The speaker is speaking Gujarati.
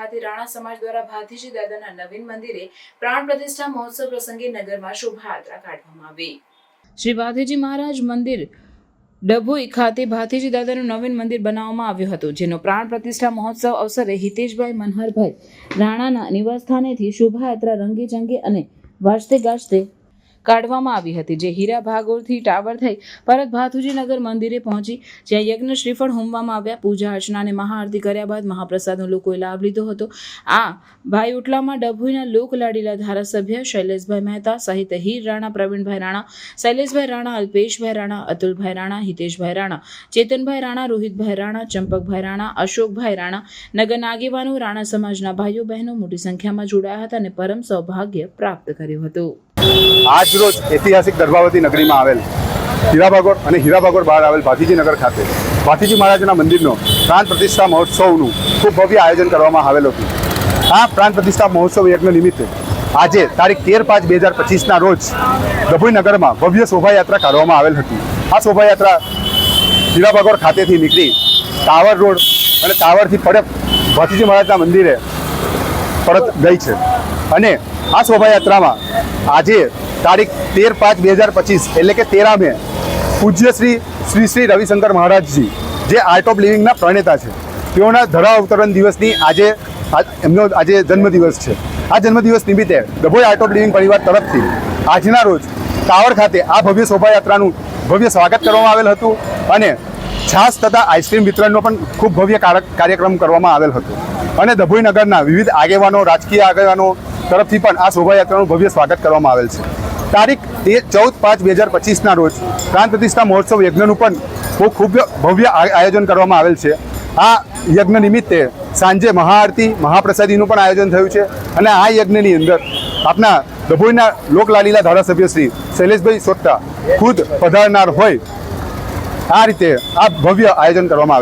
ખાતે રાણા સમાજ દ્વારા ભાથીજી દાદાના નવીન મંદિરે પ્રાણ પ્રતિષ્ઠા મહોત્સવ પ્રસંગે નગરમાં શોભાયાત્રા કાઢવામાં આવી। શ્રી ભાથીજી મહારાજ મંદિર ડભોઈ ખાતે ભાથીજી દાદાનું નવીન મંદિર બનાવવામાં આવ્યું હતું, જેનો પ્રાણ પ્રતિષ્ઠા મહોત્સવ અવસરે હિતેશભાઈ મનહરભાઈ રાણાના નિવાસસ્થાનેથી શોભાયાત્રા રંગેચંગે અને વાજતે ગાજતે કાઢવામાં આવી હતી, જે હીરા ભાગોળથી ટાવર થઈ પરત ભાથુજી નગર મંદિરે પહોંચી, જ્યાં યજ્ઞ શ્રીફળ હોમવામાં આવ્યા। પૂજા અર્ચના અને મહાઆરતી કર્યા બાદ મહાપ્રસાદનો લોકોએ લાભ લીધો હતો। આ ભાઈ ઉટલામાં ડભોઈના લોકલાડીલા ધારાસભ્ય શૈલેષભાઈ મહેતા સહિત હીર રાણા, પ્રવીણભાઈ રાણા, શૈલેષભાઈ રાણા, અલ્પેશભાઈ રાણા, અતુલભાઈ રાણા, હિતેશભાઈ રાણા, ચેતનભાઈ રાણા, રોહિતભાઈ રાણા, ચંપકભાઈ રાણા, અશોકભાઈ રાણા, નગરના આગેવાનો, રાણા સમાજના ભાઈઓ બહેનો મોટી સંખ્યામાં જોડાયા હતા અને પરમ સૌભાગ્ય પ્રાપ્ત કર્યું હતું। આજ રોજ ઐતિહાસિક દર્ભાવતી નગરીમાં આવેલ હીરાભાગોળ અને હીરાભાગોળ બહાર આવેલ ભાથીજી નગર ખાતે ભાથીજી મહારાજના મંદિરનો પ્રાણ પ્રતિષ્ઠા મહોત્સવનું ખૂબ ભવ્ય આયોજન કરવામાં આવેલું હતું। આ પ્રાણ પ્રતિષ્ઠા મહોત્સવ યજ્ઞ નિમિત્તે આજે તારીખ 13/5/2025ના રોજ ડભોઈ નગરમાં ભવ્ય શોભાયાત્રા કાઢવામાં આવેલ હતી। આ શોભાયાત્રા હીરાભાગોળ ખાતેથી નીકળી ટાવર રોડ અને ટાવરથી પરત ભાથીજી મહારાજના મંદિરે પરત ગઈ છે અને આ શોભાયાત્રામાં આજે તારીખ 13/5/2025 એટલે કે 13 મે પૂજ્ય શ્રી રવિશંકર મહારાજજી, જે આર્ટ ઓફ લિવિંગના પ્રણેતા છે, તેઓના ધરા અવતરણ દિવસની એમનો આજે જન્મદિવસ છે। આ જન્મદિવસ નિમિત્તે ડભોઈ આર્ટ ઓફ લિવિંગ પરિવાર તરફથી આજના રોજ ટાવર ખાતે આ ભવ્ય શોભાયાત્રાનું ભવ્ય સ્વાગત કરવામાં આવેલ હતું અને છાશ તથા આઈસ્ક્રીમ વિતરણનો પણ ખૂબ ભવ્ય કાર્યક્રમ કરવામાં આવેલ હતો અને ડભોઈ નગરના વિવિધ આગેવાનો, રાજકીય આગેવાનો તરફથી પણ આ શોભાયાત્રાનું ભવ્ય સ્વાગત કરવામાં આવેલ છે। તારીખ 14/5/2025ના રોજ પ્રાણ પ્રતિષ્ઠા મહોત્સવ યજ્ઞનું પણ ખૂબ ભવ્ય આયોજન કરવામાં આવેલ છે। આ યજ્ઞ નિમિત્તે સાંજે મહાઆરતી, મહાપ્રસાદીનું પણ આયોજન થયું છે અને આ યજ્ઞની અંદર આપના ડભોઈના લોકલાડીલા ધારાસભ્ય શ્રી શૈલેષભાઈ સોટ્ટા ખુદ પધારનાર હોય આ રીતે આ ભવ્ય આયોજન કરવામાં આવેલ છે।